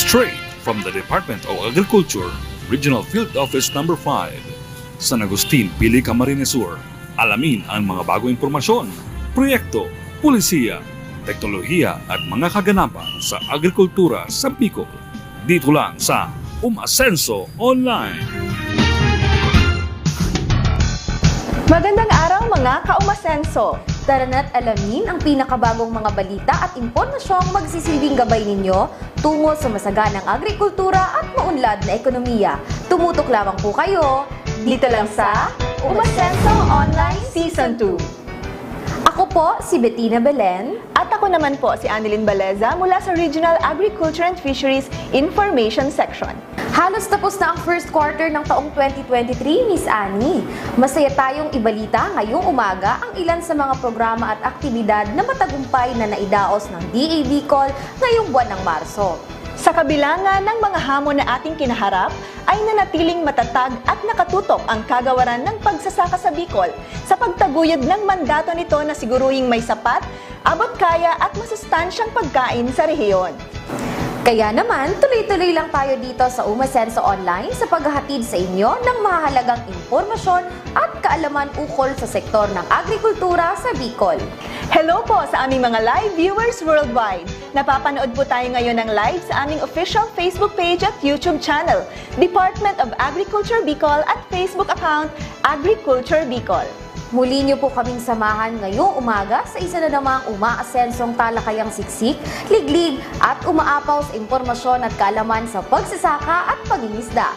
Straight from the Department of Agriculture, Regional Field Office Number 5, San Agustin, Pili, Camarines Sur. Alamin ang mga bagong impormasyon, proyekto, pulisiya, teknolohiya at mga kaganapan sa agrikultura sa Bicol. Dito lang sa Umasenso Online. Magandang araw mga ka-Umasenso! Tara na't alamin ang pinakabagong mga balita at impormasyong magsisilbing gabay ninyo tungo sa masaganang agrikultura at maunlad na ekonomiya. Tumutok lamang po kayo Dito lang sa Umasenso Online Season 2. Ako po si Bettina Belen. At ako naman po si Annelyn Baleza mula sa Regional Agriculture and Fisheries Information Section. Halos tapos na ang first quarter ng taong 2023, Miss Annie. Masaya tayong ibalita ngayong umaga ang ilan sa mga programa at aktibidad na matagumpay na naidaos ng DA Bicol ngayong buwan ng Marso. Sa kabila nga ng mga hamon na ating kinaharap, ay nanatiling matatag at nakatutok ang kagawaran ng pagsasaka sa Bicol sa pagtaguyod ng mandato nito na siguruhing may sapat, abot kaya at masustansyang pagkain sa rehiyon. Kaya naman, tuloy-tuloy lang tayo dito sa Umasenso Online sa paghahatid sa inyo ng mahalagang impormasyon at kaalaman ukol sa sektor ng agrikultura sa Bicol. Hello po sa aming mga live viewers worldwide. Napapanood po tayo ngayon ng live sa aming official Facebook page at YouTube channel, Department of Agriculture Bicol at Facebook account, Agriculture Bicol. Muli niyo po kaming samahan ngayong umaga sa isa na namang umaasensong talakayang siksik, liglig at umaapaw sa impormasyon at kaalaman sa pagsasaka at pangingisda.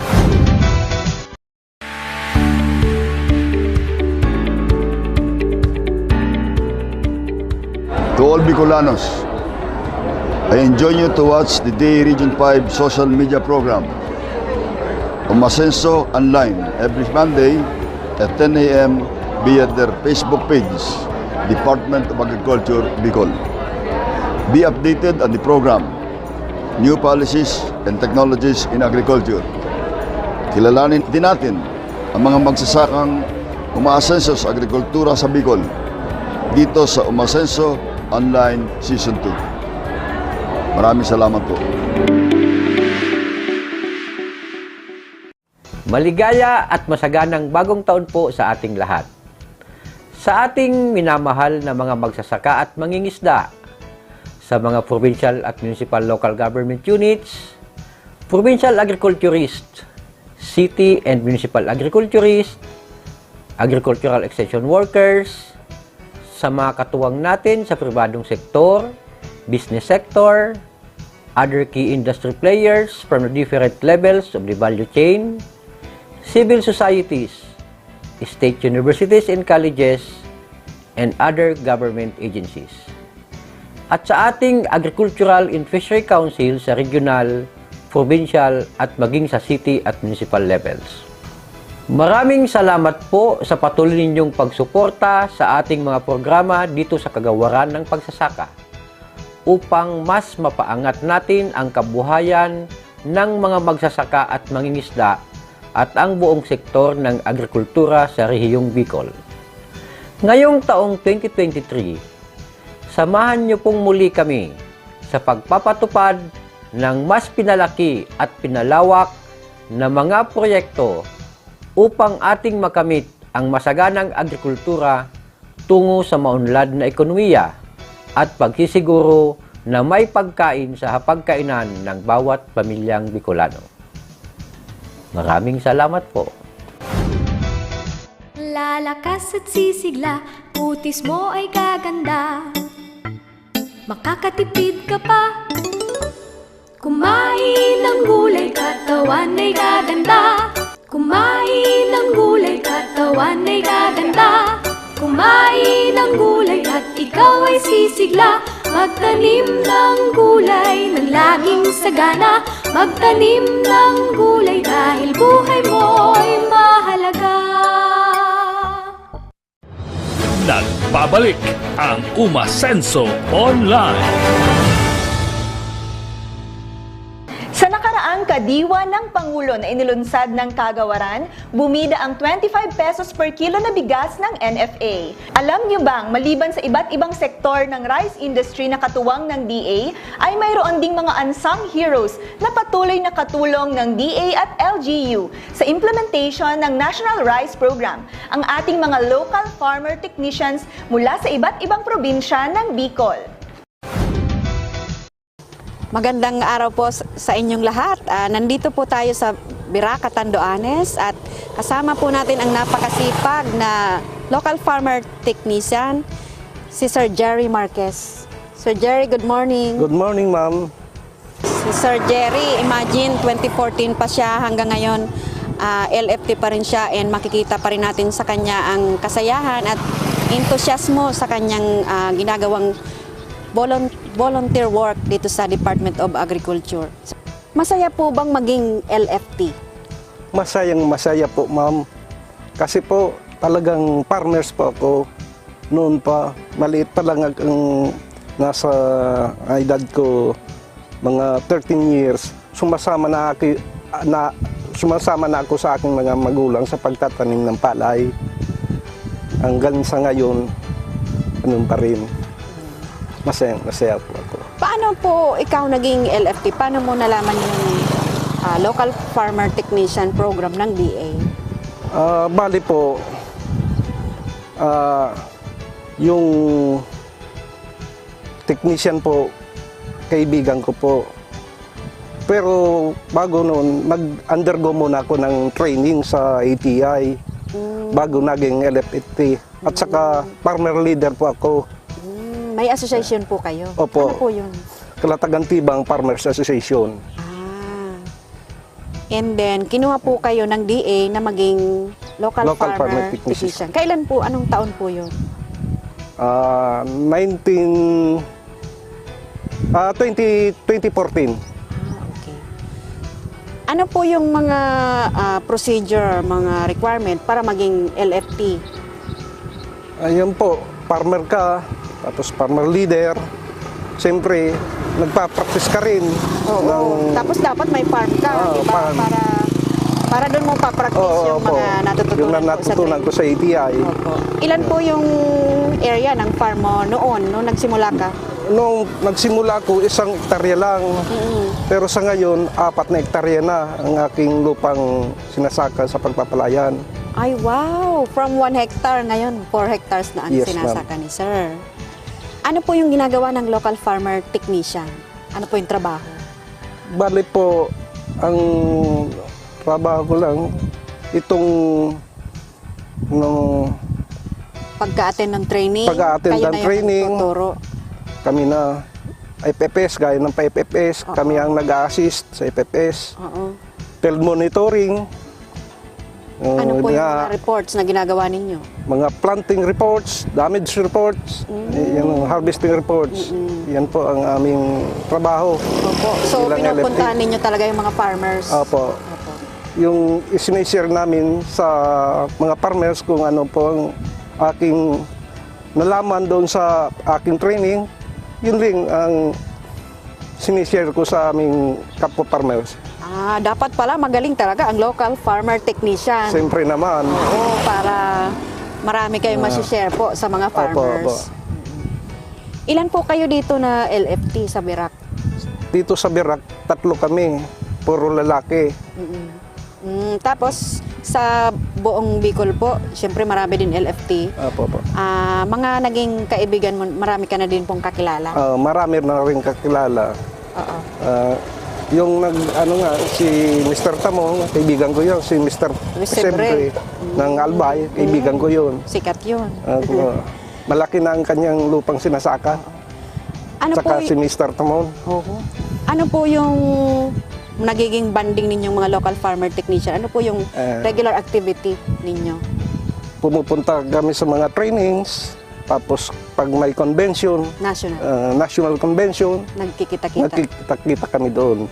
To all Bicolanos, I enjoin you to watch the DA Region 5 social media program, Umasenso Online, every Monday at 10 a.m. via their Facebook page, Department of Agriculture, Bicol. Be updated on the program, new policies and technologies in agriculture. Kilalanin din natin ang mga magsasakang umaasenso sa agrikultura sa Bicol dito sa Umasenso Online Season 2. Maraming salamat po. Maligaya at masaganang bagong taon po sa ating lahat. Sa ating minamahal na mga magsasaka at mangingisda, sa mga provincial at municipal local government units, provincial agriculturist, city and municipal agriculturist, agricultural extension workers, sa mga katuwang natin sa pribadong sektor, business sector, other key industry players from the different levels of the value chain, civil societies, state universities and colleges, and other government agencies. At sa ating Agricultural and Fishery Council sa regional, provincial at maging sa city at municipal levels. Maraming salamat po sa patuloy ninyong pagsuporta sa ating mga programa dito sa kagawaran ng pagsasaka upang mas mapaangat natin ang kabuhayan ng mga magsasaka at mangingisda at ang buong sektor ng agrikultura sa rehiyong Bicol. Ngayong taong 2023, samahan niyo pong muli kami sa pagpapatupad ng mas pinalaki at pinalawak na mga proyekto upang ating makamit ang masaganang agrikultura tungo sa maunlad na ekonomiya at pagsisiguro na may pagkain sa hapagkainan ng bawat pamilyang Bicolano. Maraming salamat po. Lalakas at sisigla, putis mo ay gaganda. Makakatipid ka pa. Kumain ng gulay, katawan ay gaganda. Kumain ng gulay, katawan ay gaganda. Kumain ng gulay at ikaw ay sisigla. Magtanim ng gulay ng laging sagana. Magtanim ng gulay dahil buhay mo'y mahalaga. Nagbabalik ang Umasenso Online. Sa nakaraang Sa diwa ng Pangulo na inilunsad ng kagawaran, bumida ang 25 pesos per kilo na bigas ng NFA. Alam niyo bang maliban sa iba't ibang sektor ng rice industry na katuwang ng DA, ay mayroon ding mga unsung heroes na patuloy na katulong ng DA at LGU sa implementation ng National Rice Program, ang ating mga local farmer technicians mula sa iba't ibang probinsya ng Bicol. Magandang araw po sa inyong lahat. Nandito po tayo sa Biraca, Tanduanes at kasama po natin ang napakasipag na local farmer technician, si Sir Jerry Marquez. Sir Jerry, good morning. Good morning, ma'am. Si Sir Jerry, imagine 2014 pa siya hanggang ngayon, LFT pa rin siya and makikita pa rin natin sa kanya ang kasayahan at entusiasmo sa kanyang ginagawang volunteer work dito sa Department of Agriculture. Masaya po bang maging LFT? Masaya po, ma'am. Kasi po, talagang farmers po ako. Noon pa, maliit pa lang ang nasa edad ko, mga 13 years, sumasama na ako sa aking mga magulang sa pagtatanim ng palay. Hanggang sa ngayon, ganun pa rin. Masaya po ako. Paano po ikaw naging LFT? Paano mo nalaman yung Local Farmer Technician Program ng DA? Bali po, yung technician po, kaibigan ko po. Pero bago noon, nag-undergo muna ako ng training sa ATI bago naging LFT. At saka farmer leader po ako. May association po kayo? Opo. Ano po yun? Kalatagantibang Farmers Association. And then, kinuha po kayo ng DA na maging local farmer technician. Kailan po? Anong taon po yun? 2014. Okay. Ano po yung mga procedure, mga requirement para maging LFT? Ayun po, farmer ka, tapos farmer leader. Siyempre, nagpa-practice ka rin. Oo. Tapos dapat may farm ka, di ba? farm. Para doon mo pa-practice yung mga natutunan ko sa ATI. Opo. Ilan po yung area ng farm mo noon, nung nagsimula ka? Nung nagsimula ko, 1 hektarya lang. Pero sa ngayon, 4 na hektarya na ang aking lupang sinasaka sa pagpapalayan. Ay, wow! From 1 hectare ngayon, 4 hectares na ang Yes, sinasaka ni Sir. Ano po yung ginagawa ng local farmer technician? Ano po yung trabaho? Bali po, ang trabaho ko lang, itong Pagka-attend ng training, Pagka-attend kayo ng na training. yung nagtuturo. kami na FFS, gaya ng pa-FFS, kami ang nag-assist sa FFS. Oo. Field monitoring, Ano po yung mga reports na ginagawa ninyo? mga planting reports, damage reports, yung harvesting reports. Yan po ang aming trabaho. Opo. So, Bilang pinupuntahan ninyo talaga yung mga farmers? Opo. Opo. Yung isinishare namin sa mga farmers kung ano po ang aking nalaman doon sa aking training, yun rin ang sinishare ko sa aming kapwa farmers. Dapat pala magaling talaga ang local farmer technician. Siyempre naman. Oo, para marami kayong masishare po sa mga farmers. Opo. Ilan po kayo dito na LFT sa Birac? Dito sa Birac, 3 kami, puro lalaki. Tapos sa buong Bicol po, siyempre marami din LFT. Opo. Mga naging kaibigan mo, marami ka na din pong kakilala? Marami na rin kakilala. Oo. Yung si Mr. Tamong, kaibigan ko yun. Si Mr. Siyempre, ng Albay, kaibigan ko yun. Sikat yun. Malaki na ang kanyang lupang sinasaka. Ano Saka po si Mr. Tamong. Ano po yung nagiging banding ninyong mga local farmer technician? Ano po yung regular activity ninyo? Pumupunta kami sa mga trainings. Tapos pag may convention, national convention, nagkikita-kita kami doon.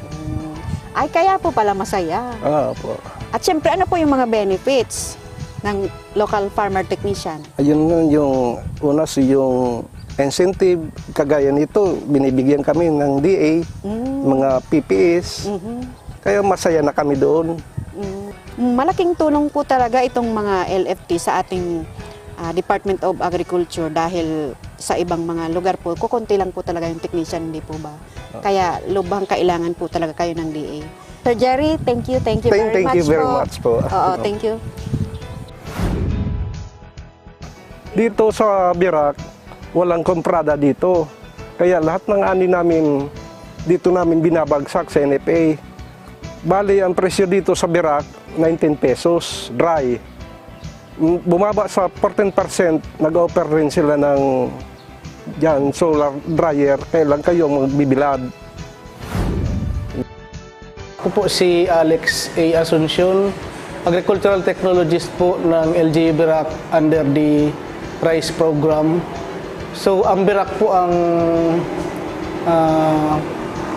Ay, kaya po pala masaya. Po. At syempre, ano po yung mga benefits ng local farmer technician? Ayun yung una, yung incentive, kagaya nito, binibigyan kami ng DA, mga PPS. Kaya masaya na kami doon. Malaking tulong po talaga itong mga LFT sa ating Department of Agriculture dahil sa ibang mga lugar po, kukunti lang po talaga yung technician, hindi po ba? Kaya lubhang kailangan po talaga kayo ng DA. Sir Jerry, thank you very Thank you very po. much po. Oo, thank you. Dito sa Birak, walang komprada dito. Kaya lahat ng ani namin, dito namin binabagsak sa NFA. Bali, ang presyo dito sa Birak, 19 pesos, dry. Bumaba sa 14%, nag-offer rin sila ng solar dryer. Kailan kayo magbibilad? Ako po si Alex A. Asuncion, Agricultural Technologist po ng LGU Birak under the rice program. So ang Birak po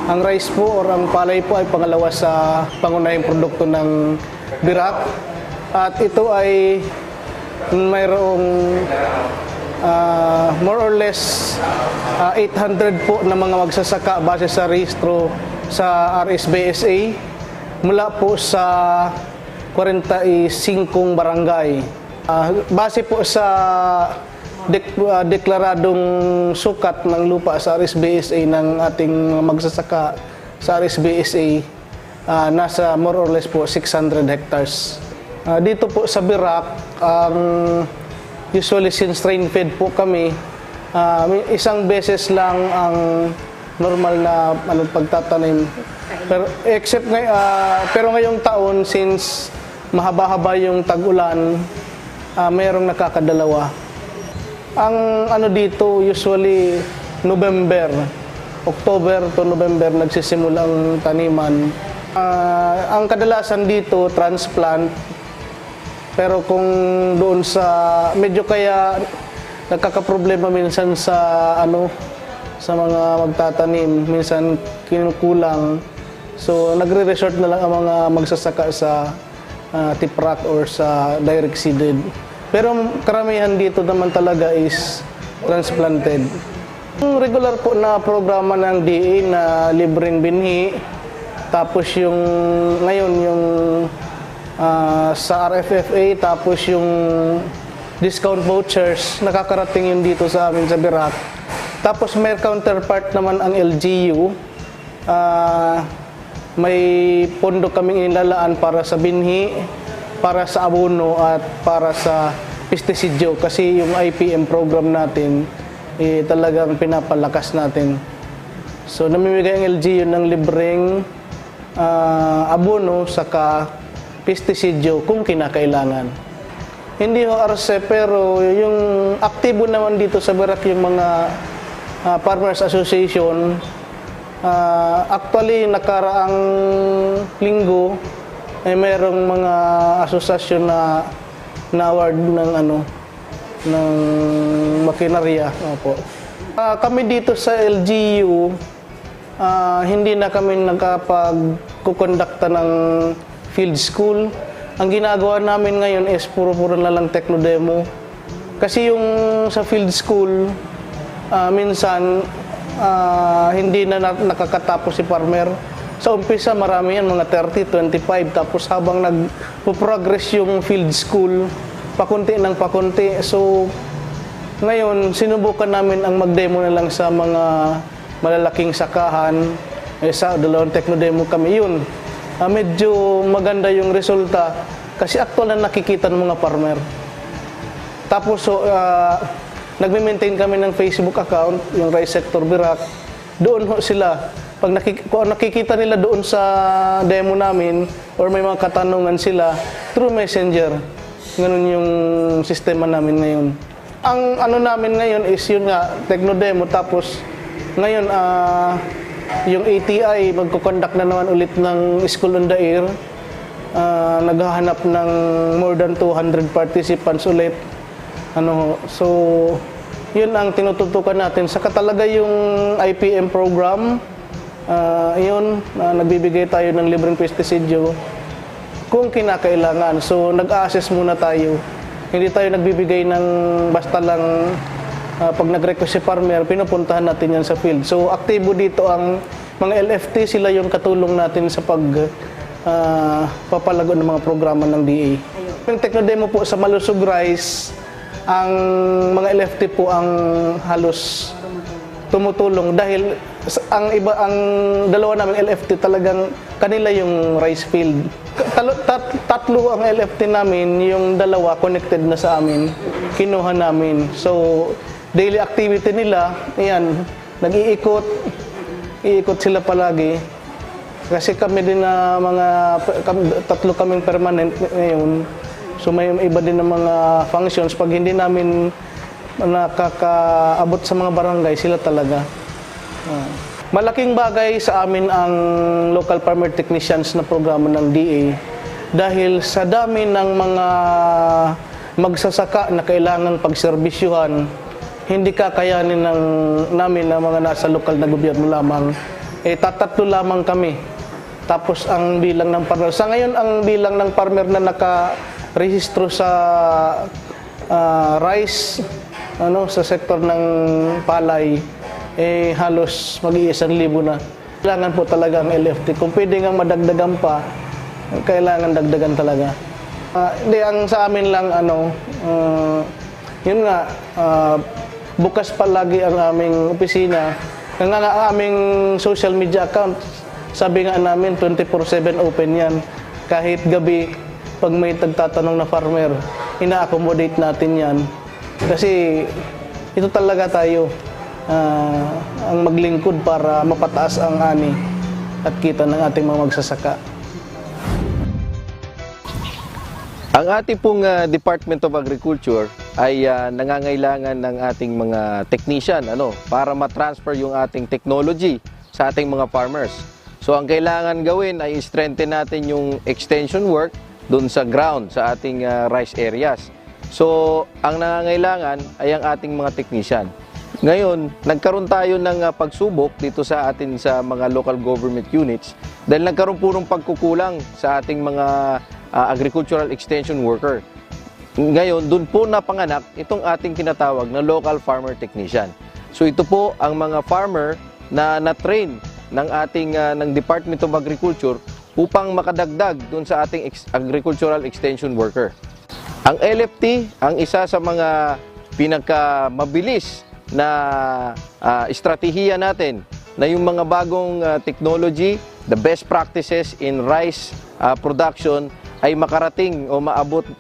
ang rice po or ang palay po ay pangalawa sa pangunahing produkto ng Birak. At ito ay mayroong more or less 800 po na mga magsasaka base sa rehistro sa RSBSA mula po sa 45 barangay. Base po sa deklaradong sukat ng lupa sa RSBSA ng ating magsasaka sa RSBSA, nasa more or less po 600 hectares. Dito po sa Birak, usually since rain fed po kami, isang beses lang ang normal na pagtatanim. Pero ngayong taon, since mahaba-haba yung tag-ulan, mayroong nakakadalawa. Ang dito, usually November, October to November nagsisimula ang taniman. Ang kadalasan dito, transplant. Pero kung doon sa, medyo kaya nagkakaproblema minsan sa sa mga magtatanim, minsan kinukulang. So nagre-resort na lang ang mga magsasaka sa tiprak or sa direct seeded. Pero karamihan dito naman talaga is transplanted. Yung regular po na programa ng DA na libreng binhi, tapos yung ngayon yung sa RFFA, tapos yung discount vouchers, nakakarating yun dito sa amin sa Birak. Tapos may counterpart naman ang LGU. May pondo kaming inilalaan para sa binhi, para sa abono at para sa pestisidyo. Kasi yung IPM program natin, talagang pinapalakas natin. So namimigay ang LGU ng libreng abono saka pestisidyo kung kinakailangan. Hindi ho RC, pero yung aktibo naman dito sa Birak yung mga Farmers Association. Actually, nakaraang linggo ay mayroong mga asosasyon na award ng ng makinarya. Opo. Kami dito sa LGU, hindi na kami nakapag-kukondakta ng field school. Ang ginagawa namin ngayon is puro-puro na lang techno-demo. Kasi yung sa field school, minsan hindi na nakakatapos si farmer. Sa umpisa marami yan, mga 30, 25. Tapos habang nagpo-progress yung field school, pakunti ng pakunti. So ngayon, sinubukan namin ang mag-demo na lang sa mga malalaking sakahan. Sa dalawang techno-demo kami yun. Medyo maganda yung resulta kasi actual na nakikita ng mga farmer. Tapos nagme-maintain kami ng Facebook account, yung Rice Sector Birak. Doon ho sila, pag nakikita nila doon sa demo namin or may mga katanungan sila, through Messenger. Ganun yung sistema namin ngayon. Ang namin ngayon is yun nga, techno-demo. Tapos ngayon, yung ATI, magkukonduct na naman ulit ng School on the Air. Naghahanap ng more than 200 participants ulit. So, yun ang tinututukan natin. Saka talaga yung IPM program, nagbibigay tayo ng libreng pestisidyo kung kinakailangan. So, nag-assess muna tayo. Hindi tayo nagbibigay ng basta lang pag nag-request si farmer, pinupuntahan natin yan sa field. So, aktibo dito ang mga LFT, sila yung katulong natin sa papalago ng mga programa ng DA. Yung Technodemo po sa Malusog Rice, ang mga LFT po ang halos tumutulong dahil ang dalawa naming LFT talagang kanila yung rice field. Tatlo ang LFT namin, yung dalawa connected na sa amin, kinuha namin. So, daily activity nila, ayan, iikot sila palagi. Kasi kami din na tatlo kaming permanent ngayon. So may iba din ng mga functions. Pag hindi namin nakakaabot sa mga barangay, sila talaga. Malaking bagay sa amin ang local farmer technicians na programa ng DA dahil sa dami ng mga magsasaka na kailangang pagserbisyuhan, hindi kakayanin namin na mga nasa lokal na gobyerno lamang. Tatatlo lamang kami. Tapos ang bilang ng farmer. Sa ngayon, ang bilang ng farmer na nakarehistro sa rice, sa sektor ng palay, halos mag-1,000 na. Kailangan po talaga ang LFT. Kung pwede nga madagdagan pa, kailangan dagdagan talaga. Hindi, ang sa amin lang, yun nga, bukas palagi ang aming opisina. Ang aming social media account, sabi nga namin, 24/7 open yan. Kahit gabi, pag may tagtatanong na farmer, ina-accommodate natin yan. Kasi ito talaga tayo, ang maglingkod para mapataas ang ani at kita ng ating mga magsasaka. Ang ating pong Department of Agriculture ay nangangailangan ng ating mga technician para ma-transfer yung ating technology sa ating mga farmers. So ang kailangan gawin ay strengthen natin yung extension work doon sa ground, sa ating rice areas. So ang nangangailangan ay ang ating mga technician. Ngayon, nagkaroon tayo ng pagsubok dito sa atin sa mga local government units dahil nagkaroon po ng pagkukulang sa ating mga agricultural extension worker. Ngayon, doon po napanganak itong ating tinatawag na local farmer technician. So ito po ang mga farmer na na-train ng ating ng Department of Agriculture upang makadagdag doon sa ating agricultural extension worker. Ang LFT, ang isa sa mga pinakamabilis na estratehiya natin na yung mga bagong technology, the best practices in rice production ay makarating o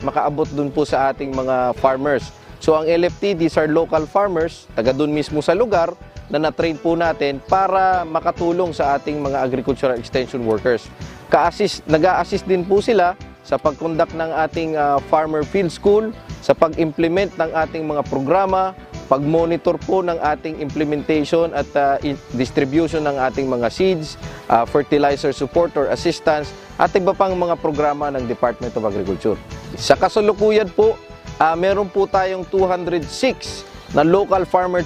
makaabot dun po sa ating mga farmers. So ang LFT, these are local farmers, taga dun mismo sa lugar na na-train po natin para makatulong sa ating mga agricultural extension workers. Nag-a-assist din po sila sa pag-conduct ng ating farmer field school, sa pag-implement ng ating mga programa, pag-monitor po ng ating implementation at distribution ng ating mga seeds, fertilizer support or assistance, at iba pang mga programa ng Department of Agriculture. Sa kasalukuyan po, meron po tayong 206 na local farmer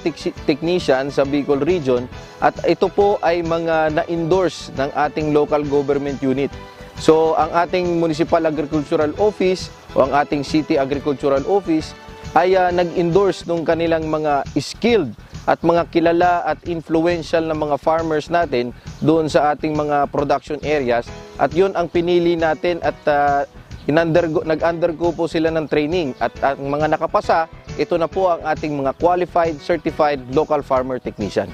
technician sa Bicol Region at ito po ay mga na-endorse ng ating local government unit. So ang ating Municipal Agricultural Office o ang ating City Agricultural Office ay nag-endorse ng kanilang mga skilled at mga kilala at influential na mga farmers natin doon sa ating mga production areas at yun ang pinili natin at nag-undergo po sila ng training at ang mga nakapasa, ito na po ang ating mga qualified, certified local farmer technician.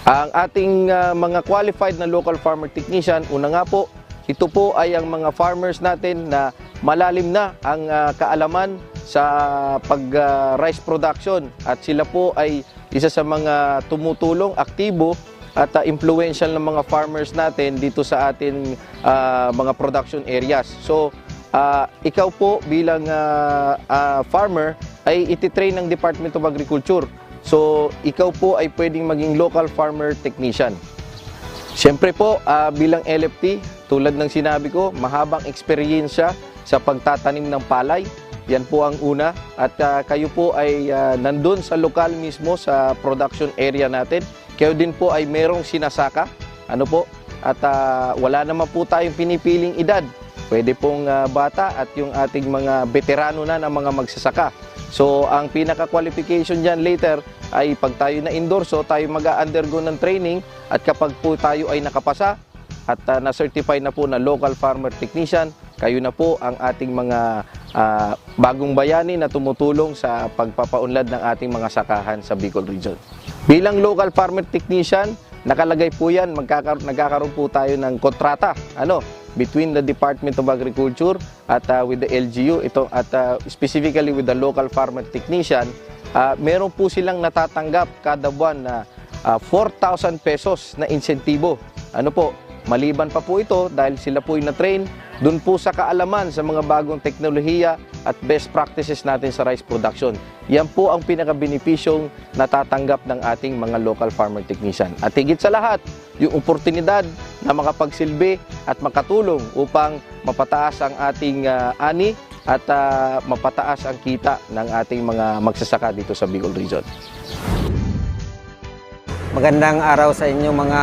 Ang ating mga qualified na local farmer technician, una nga po, ito po ay ang mga farmers natin na malalim na ang kaalaman sa pag-rice production at sila po ay isa sa mga tumutulong, aktibo at influential ng mga farmers natin dito sa ating mga production areas. So, ikaw po bilang farmer ay ititrain ng Department of Agriculture. So, ikaw po ay pwedeng maging local farmer technician. Siyempre po, bilang LFT, tulad ng sinabi ko, mahabang eksperyensya sa pagtatanim ng palay. Yan po ang una. At kayo po ay nandun sa lokal mismo sa production area natin. Kayo din po ay merong sinasaka. Ano po? At wala naman po tayong pinipiling edad. Pwede pong bata at yung ating mga veterano na ng mga magsasaka. So, ang pinaka-qualification dyan later ay pag tayo na-endorso, tayo mag-undergo ng training at kapag po tayo ay nakapasa, at na-certify na po na local farmer technician. Kayo na po ang ating mga bagong bayani na tumutulong sa pagpapaunlad ng ating mga sakahan sa Bicol Region. Bilang local farmer technician, nakalagay po yan, nagkakaroon po tayo ng kontrata between the Department of Agriculture at with the LGU, specifically with the local farmer technician. Meron po silang natatanggap kada buwan na 4,000 pesos na insentibo. Maliban pa po ito dahil sila po ay na-train doon po sa kaalaman sa mga bagong teknolohiya at best practices natin sa rice production. Yan po ang pinaka-benepisyong natatanggap ng ating mga local farmer technician. At higit sa lahat, yung oportunidad na makapagsilbi at makatulong upang mapataas ang ating ani at mapataas ang kita ng ating mga magsasaka dito sa Bicol Region. Magandang araw sa inyo mga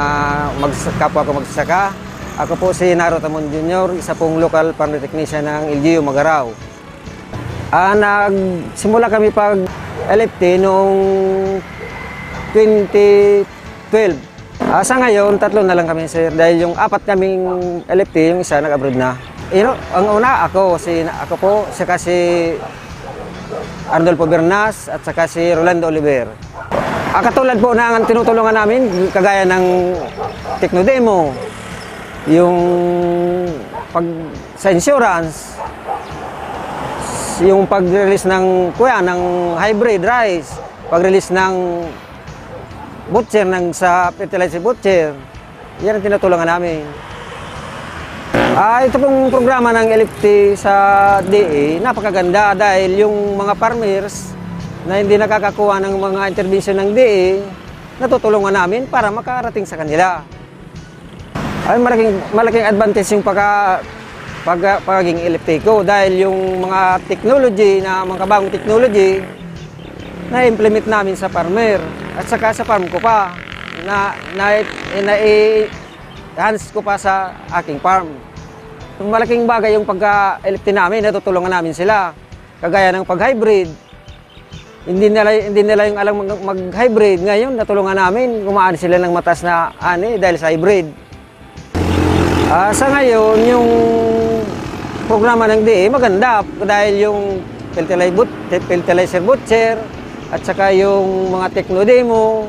kapwa ko magsasaka. Ako po si Naro Tamon Jr., isa pong local farmer technician ng LGU Magaraw. Nagsimula kami pag LFT noong 2012. Sa ngayon, 3 na lang kami, sir, dahil yung 4 kaming LFT, yung isa nag-abroad na. Ang una, ako po, saka si Arnolfo Bernas at saka si Rolando Oliver. Katulad po ng tinutulungan namin, kagaya ng Technodemo, yung sa insurance, yung pag-release ng hybrid rice, pag-release ng butcher sa fertilizer butcher, yan ang tinutulungan namin. Ito pong programa ng LFT sa DA, napakaganda dahil yung mga farmers na hindi nakakakuha ng mga intervention ng DA, natutulungan namin para makarating sa kanila. Malaking advantage yung pagiging LFT ko dahil yung mga technology, mga bagong technology, na-implement namin sa farmer at saka sa farm ko pa, na-enhance ko pa sa aking farm. Malaking bagay yung pagka-LFT namin, natutulungan namin sila. Kagaya ng pag-hybrid, hindi nila yung alam mag-hybrid. Ngayon, natulungan namin, kumaan sila ng matas na ani dahil sa hybrid. Sa ngayon, yung programa ng DA maganda dahil yung fertilizer butcher at saka yung mga Technodemo,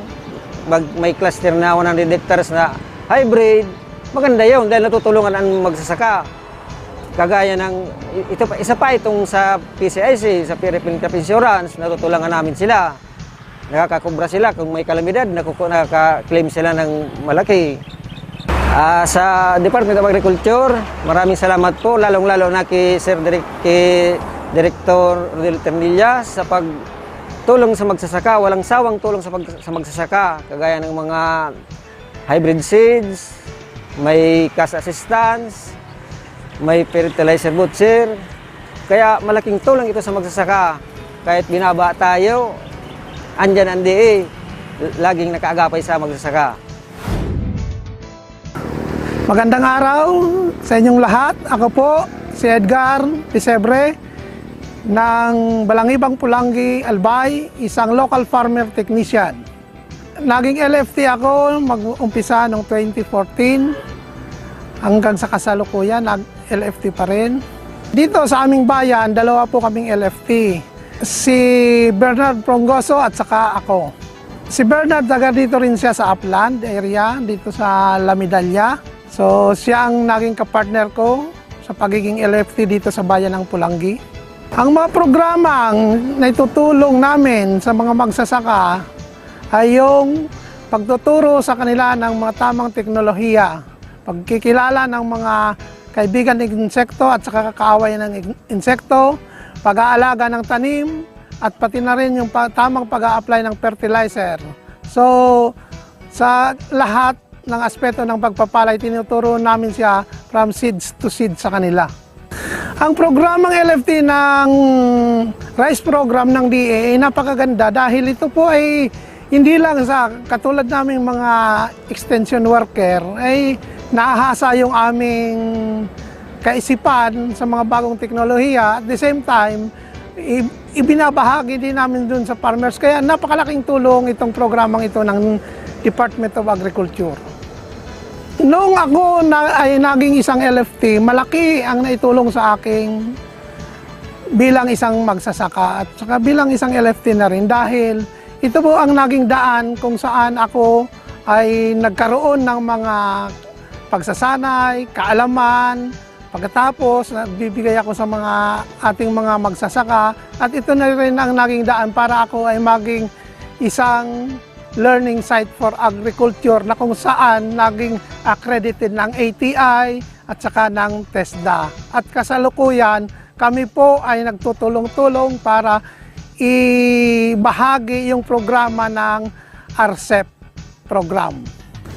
may cluster na 100 hectares na hybrid, maganda yun dahil natutulungan ang magsasaka. Kagaya ng, isa pa itong sa PCIC, sa Philippine Crop Insurance, natutulungan namin sila. Nakakakubra sila kung may kalamidad, nakaka-claim sila ng malaki. Sa Department of Agriculture, maraming salamat po, lalong-lalo na kay Director Rodel Ternilla sa pagtulong sa magsasaka, walang sawang tulong sa magsasaka, kagaya ng mga hybrid seeds, may cash assistance, may fertilizer butcher, kaya malaking tulong ito sa magsasaka. Kahit binaba tayo, andyan ang DA, laging nakaagapay sa magsasaka. Magandang araw sa inyong lahat. Ako po si Edgar Pisebre ng Balangibang Pulangi, Albay, isang local farmer technician. Naging LFT ako mag-umpisa noong 2014 hanggang sa kasalukuyan, nag-LFT pa rin. Dito sa aming bayan, 2 po kaming LFT. Si Bernard Prongoso at saka ako. Si Bernard, taga dito rin siya sa Upland area, dito sa La Medalla. So, siya ang naging kapartner ko sa pagiging LFT dito sa bayan ng Pulangi. Ang mga programang naitutulong namin sa mga magsasaka ay yung pagtuturo sa kanila ng mga tamang teknolohiya, pagkikilala ng mga kaibigan ng insekto at saka kaaway ng insekto, pag-aalaga ng tanim, at pati na rin yung tamang pag-a-apply ng fertilizer. So, sa lahat ng aspeto ng pagpapalay, tinuturo namin siya from seeds to seeds sa kanila. Ang programang LFT ng rice program ng DA ay napakaganda dahil ito po ay hindi lang sa katulad naming mga extension worker ay naahasa yung aming kaisipan sa mga bagong teknolohiya. At the same time, ibinabahagi din namin dun sa farmers. Kaya napakalaking tulong itong programang ito ng Department of Agriculture. Noong ako ay naging isang LFT, malaki ang naitulong sa aking bilang isang magsasaka at saka bilang isang LFT na rin dahil ito po ang naging daan kung saan ako ay nagkaroon ng mga pagsasanay, kaalaman, pagkatapos nagbibigay ako sa mga ating mga magsasaka at ito na rin ang naging daan para ako ay maging isang learning site for agriculture na kung saan naging accredited ng ATI at saka ng TESDA. At kasalukuyan, kami po ay nagtutulong-tulong para ibahagi yung programa ng RCEP program.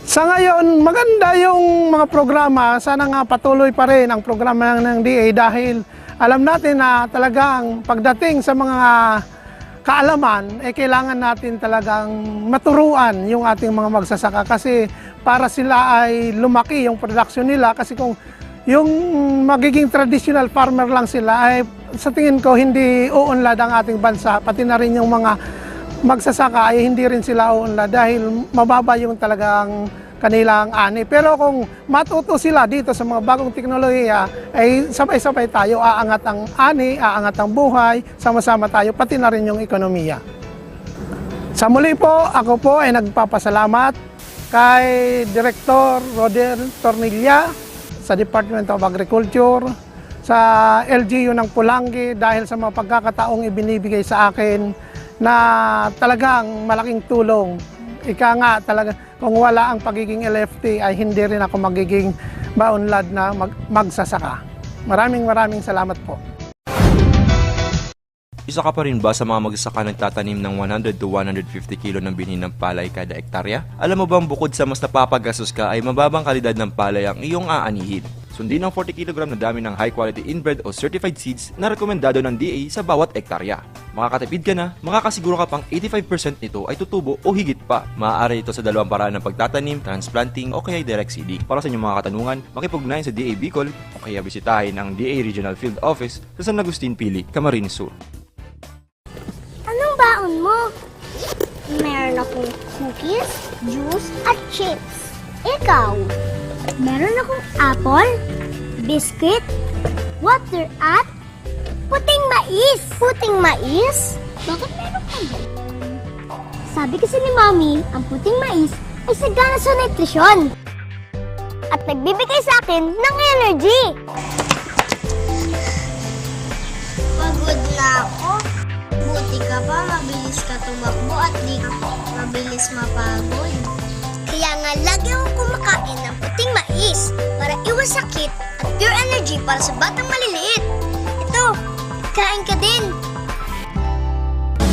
Sa ngayon, maganda yung mga programa. Sana nga patuloy pa rin ang programa ng DA dahil alam natin na talagang pagdating sa mga kaalaman, kailangan natin talagang maturuan yung ating mga magsasaka kasi para sila ay lumaki yung production nila kasi kung yung magiging traditional farmer lang sila ay sa tingin ko hindi uunlad ang ating bansa, pati na rin yung mga magsasaka ay hindi rin sila uunlad dahil mababa yung talagang kanilang ani. Pero kung matuto sila dito sa mga bagong teknolohiya, ay sabay-sabay tayo, aangat ang ani, aangat ang buhay, sama-sama tayo, pati na rin yung ekonomiya. Sa muli po, ako po ay nagpapasalamat kay Director Rodel Tornilla sa Department of Agriculture, sa LGU ng Pulangi dahil sa mga pagkakataong ibinibigay sa akin na talagang malaking tulong. Ika nga talaga, kung wala ang pagiging LFT ay hindi rin ako magiging maunlad na magsasaka. Maraming salamat po. Isa ka pa rin ba sa mga magsasaka nagtatanim ng 100 to 150 kilo ng binhi ng palay kada ektarya? Alam mo bang bukod sa mas napapagastos ka ay mababang kalidad ng palay ang iyong aanihin? Sundin ang 40 kg na dami ng high-quality inbred o certified seeds na rekomendado ng DA sa bawat ektarya. Makakatipid ka na, makakasiguro ka pang 85% nito ay tutubo o higit pa. Maaari ito sa dalawang paraan ng pagtatanim, transplanting o kaya direct seeding. Para sa inyong mga katanungan, makipugnayan sa DA Bicol o kaya bisitahin ang DA Regional Field Office sa San Agustin Pili, Camarines Sur. Anong baon mo? Meron akong cookies, juice, at chips. Ikaw? Meron akong apple, biscuit, water at puting mais. Puting mais? Bakit meron ka ba? Sabi kasi ni Mami, ang puting mais ay sagana sa nutrisyon. At nagbibigay sa akin ng energy. Pagod na ako. Buti ka pa, mabilis ka tumakbo at di ka mabilis mapagod. Kaya nga lagi akong kumakain ng puting mais para iwas sakit at pure energy para sa batang maliliit. Ito, kain ka din.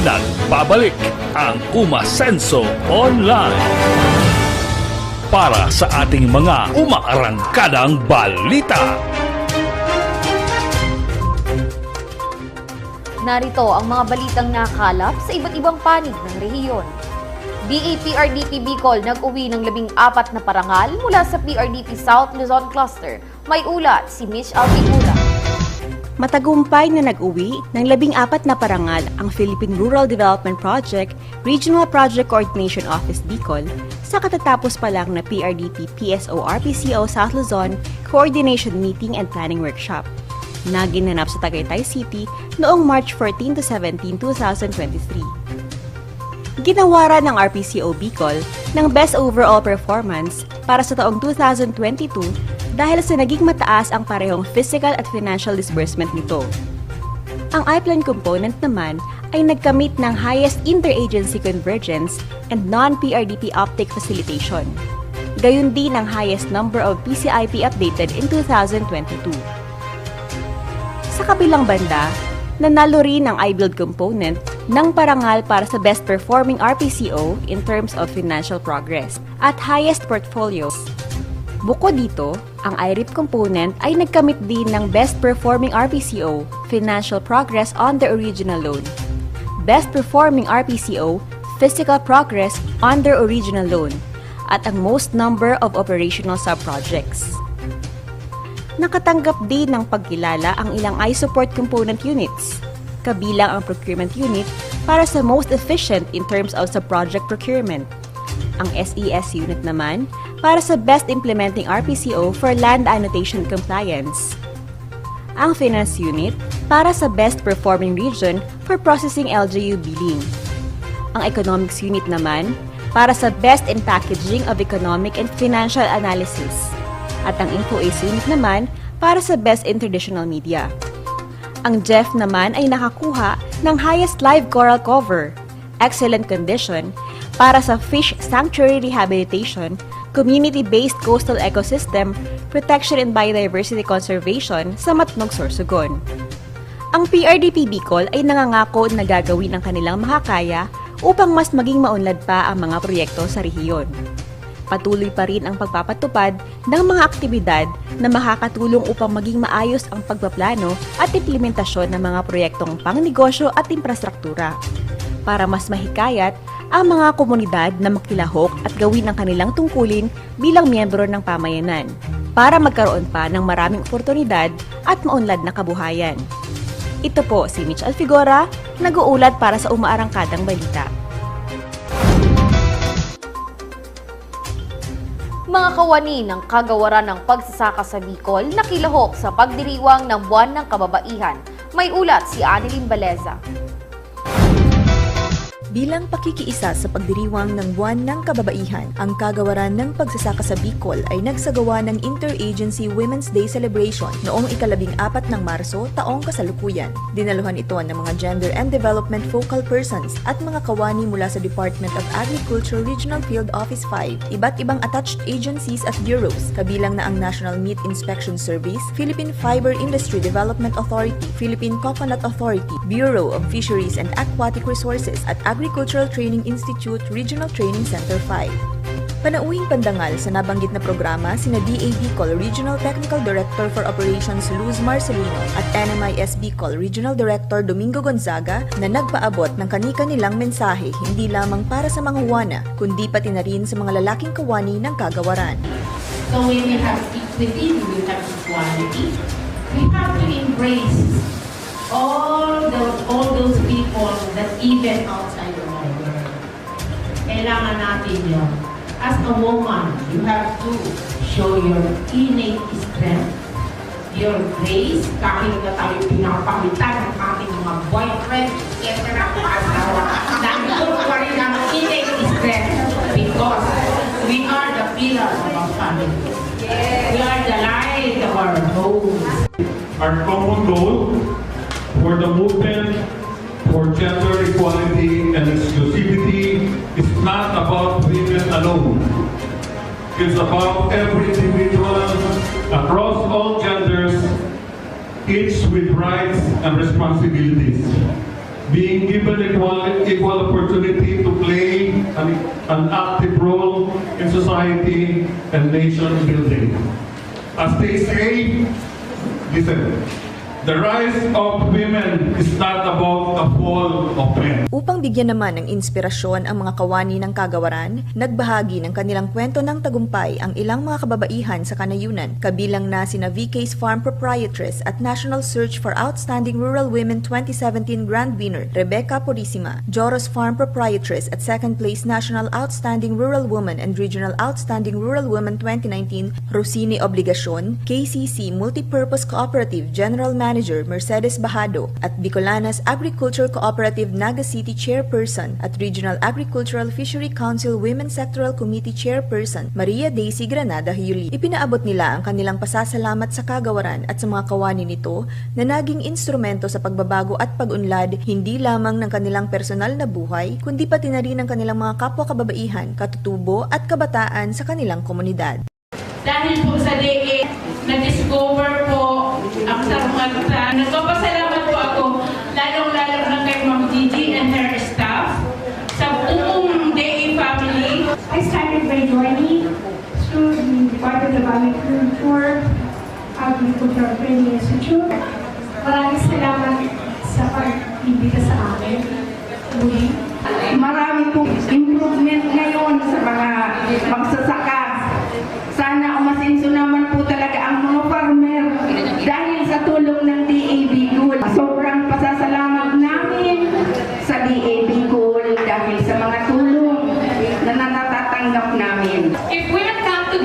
Nagbabalik ang Umasenso Online para sa ating mga umaarangkadang balita. Narito ang mga balitang nakalap sa iba't ibang panig ng rehiyon. BAPRDP Bicol nag-uwi ng 14 na parangal mula sa PRDP South Luzon Cluster. May ulat si Mitch Alpigura. Matagumpay na nag-uwi ng 14 na parangal ang Philippine Rural Development Project Regional Project Coordination Office Bicol sa katatapos pa lang na PRDP PSO-RPCO South Luzon Coordination Meeting and Planning Workshop na ginanap sa Tagaytay City noong March 14 to 17, 2023. Ginawaran ng RPCO Bicol ng Best Overall Performance para sa taong 2022 dahil sa naging mataas ang parehong physical at financial disbursement nito. Ang IPLAN component naman ay nagkamit ng highest interagency convergence and non-PRDP optic facilitation. Gayon din ang highest number of PCIP updated in 2022. Sa kabilang banda, nanalo rin ang iBuild component ng parangal para sa best performing RPCO in terms of financial progress at highest portfolios. Bukod dito, ang IRIP component ay nagkamit din ng best performing RPCO financial progress on the original loan, best performing RPCO physical progress on the original loan, at ang most number of operational sub-projects. Nakatanggap din ng pagkilala ang ilang I-support component units, kabilang ang procurement unit para sa most efficient in terms of sub-project procurement. Ang SES unit naman para sa Best Implementing RPCO for Land Annotation Compliance. Ang Finance Unit para sa Best Performing Region for Processing LGU Billing. Ang Economics Unit naman para sa Best in Packaging of Economic and Financial Analysis. At ang InfoAce Unit naman para sa Best in Traditional Media. Ang GEF naman ay nakakuha ng Highest Live Coral Cover, Excellent Condition, para sa Fish Sanctuary Rehabilitation, Community-Based Coastal Ecosystem, Protection and Biodiversity Conservation sa Matnog, Sorsogon. Ang PRDP Bicol ay nangangako na gagawin ang kanilang makakaya upang mas maging maunlad pa ang mga proyekto sa rehiyon. Patuloy pa rin ang pagpapatupad ng mga aktibidad na makakatulong upang maging maayos ang pagpaplano at implementasyon ng mga proyektong pangnegosyo at infrastruktura para mas mahikayat ang mga komunidad na makilahok at gawin ang kanilang tungkulin bilang miyembro ng pamayanan para magkaroon pa ng maraming oportunidad at maunlad na kabuhayan. Ito po si Mitch Alfigora, nag-uulat para sa Umaarangkadang Balita. Mga kawani ng kagawaran ng pagsasaka sa Bicol nakilahok sa pagdiriwang ng Buwan ng Kababaihan. May ulat si Annelyn Baleza. Bilang pakikiisa sa pagdiriwang ng Buwan ng Kababaihan, ang Kagawaran ng Pagsasaka sa Bicol ay nagsagawa ng Interagency Women's Day Celebration noong ika-14 ng Marso taong kasalukuyan. Dinaluhan ito ng mga Gender and Development Focal Persons at mga kawani mula sa Department of Agriculture Regional Field Office 5, iba't ibang attached agencies at bureaus, kabilang na ang National Meat Inspection Service, Philippine Fiber Industry Development Authority, Philippine Coconut Authority, Bureau of Fisheries and Aquatic Resources at Agricultural Training Institute Regional Training Center 5. Panauhing pandangal sa nabanggit na programa sina DA Bicol Regional Technical Director for Operations Luz Marcelino at NMIS Bicol Regional Director Domingo Gonzaga na nagpaabot ng kani-kanilang mensahe hindi lamang para sa mga huwana, kundi pati na rin sa mga lalaking kawani ng kagawaran. So when we have equity, we have equality. We have to embrace all those people that even outside of our world. Kailangan natin yun. As a woman, you have to show your innate strength, your grace, kahit na tayo pinapalitan ng ating mga boyfriend, etc. Nandun pa rin ang innate strength because we are the pillar of our family. We are the light of our home. Our common goal for the movement for gender equality and exclusivity is not about women alone. It's about every individual across all genders, each with rights and responsibilities, being given equal opportunity to play an active role in society and nation building. As they say, listen, the rise of women is not about the fall of men. Upang bigyan naman ng inspirasyon ang mga kawani ng kagawaran, nagbahagi ng kanilang kwento ng tagumpay ang ilang mga kababaihan sa kanayunan, kabilang na sina VK's Farm Proprietress at National Search for Outstanding Rural Women 2017 Grand Winner Rebecca Purisima, Joros Farm Proprietress at second place National Outstanding Rural Woman and Regional Outstanding Rural Woman 2019 Rosini Obligacion, KCC Multipurpose Cooperative General Manager Mercedes Bajado at Bicolanas Agriculture Cooperative Naga City Chairperson at Regional Agricultural Fishery Council Women's Sectoral Committee Chairperson Maria Daisy Granada Hiuli. Ipinaabot nila ang kanilang pasasalamat sa kagawaran at sa mga kawani nito na naging instrumento sa pagbabago at pag-unlad hindi lamang ng kanilang personal na buhay kundi pati na rin ng kanilang mga kapwa-kababaihan, katutubo at kabataan sa kanilang komunidad. Dahil po sa DA, na-discover po ang sarumagta. Nagpapasalamat po ako, lalong-lalo na kay Ma'am Gigi and her staff, sa buong DA family. I started my journey through the Department of Agriculture, Agricultural Training Institute. Maraming salamat sa pag-ibita sa akin. Marami pong improvement ngayon sa mga magsasaka. Sana umasenso naman po talaga ang mga farmer dahil sa tulong ng DA Bicol. Sobrang pasasalamat namin sa DA Bicol dahil sa mga tulong na natatanggap namin. If women come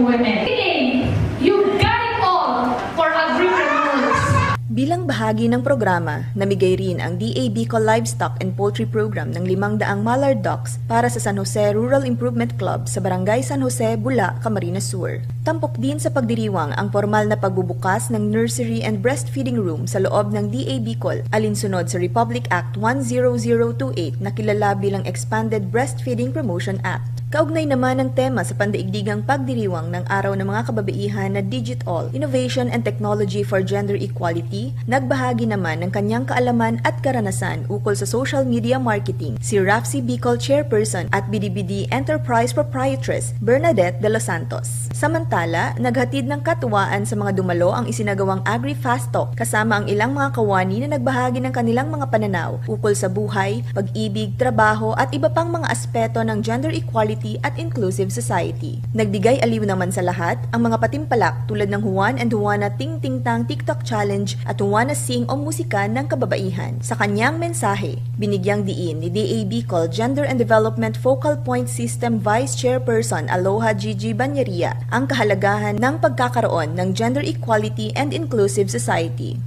women. You got it all for agripreneurs. Bilang bahagi ng programa, namigay rin ang DA Bicol Livestock and Poultry Program ng 500 mallard ducks para sa San Jose Rural Improvement Club sa Barangay San Jose, Bula, Camarines Sur. Tampok din sa pagdiriwang ang formal na pagbubukas ng nursery and breastfeeding room sa loob ng DA Bicol, alinsunod sa Republic Act 10028 na kilala bilang Expanded Breastfeeding Promotion Act. Kaugnay naman ang tema sa pandaigdigang pagdiriwang ng Araw ng Mga Kababaihan na Digital Innovation and Technology for Gender Equality, nagbahagi naman ng kanyang kaalaman at karanasan ukol sa social media marketing si RAFC Bicol Chairperson at BDBD Enterprise Proprietress Bernadette de los Santos. Samantala, naghatid ng katuwaan sa mga dumalo ang isinagawang Agri-Fast Talk kasama ang ilang mga kawani na nagbahagi ng kanilang mga pananaw ukol sa buhay, pag-ibig, trabaho at iba pang mga aspeto ng gender equality at inclusive society. Nagbigay aliw naman sa lahat ang mga patimpalak tulad ng Juan and Juana Ting Ting Tang TikTok Challenge at Juana Sing o musika ng kababaihan. Sa kanyang mensahe, binigyang diin ni DA Bicol Gender and Development Focal Point System Vice Chairperson Aloha Gigi Banyeria ang kahalagahan ng pagkakaroon ng gender equality and inclusive society.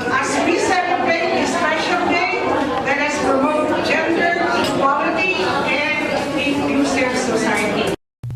As we celebrate this special day, let us promote gender equality and inclusive society.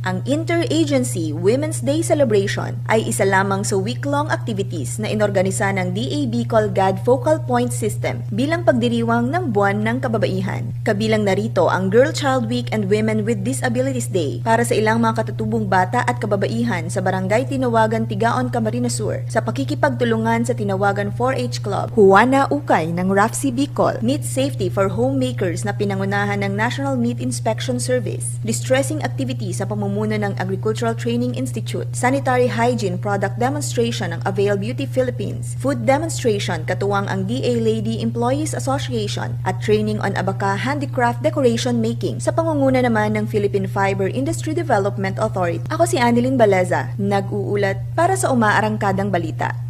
Ang Interagency Women's Day Celebration ay isa lamang sa week-long activities na inorganisa ng DA Bicol GAD Focal Point System bilang pagdiriwang ng Buwan ng Kababaihan. Kabilang narito ang Girl Child Week and Women with Disabilities Day para sa ilang mga katutubong bata at kababaihan sa Barangay Tinawagan Tigaon, Camarines Sur sa pakikipagtulungan sa Tinawagan 4-H Club. Juana Ukay ng RAFC Bicol, Meat Safety for Homemakers na pinangunahan ng National Meat Inspection Service, distressing activity sa pamumuno ng Agricultural Training Institute, Sanitary Hygiene Product Demonstration ng Avail Beauty Philippines, Food Demonstration katuwang ang DA Lady Employees Association at Training on Abaca Handicraft Decoration Making sa pangunguna naman ng Philippine Fiber Industry Development Authority. Ako si Annelyn Baleza, nag-uulat para sa Umaarangkadang Balita.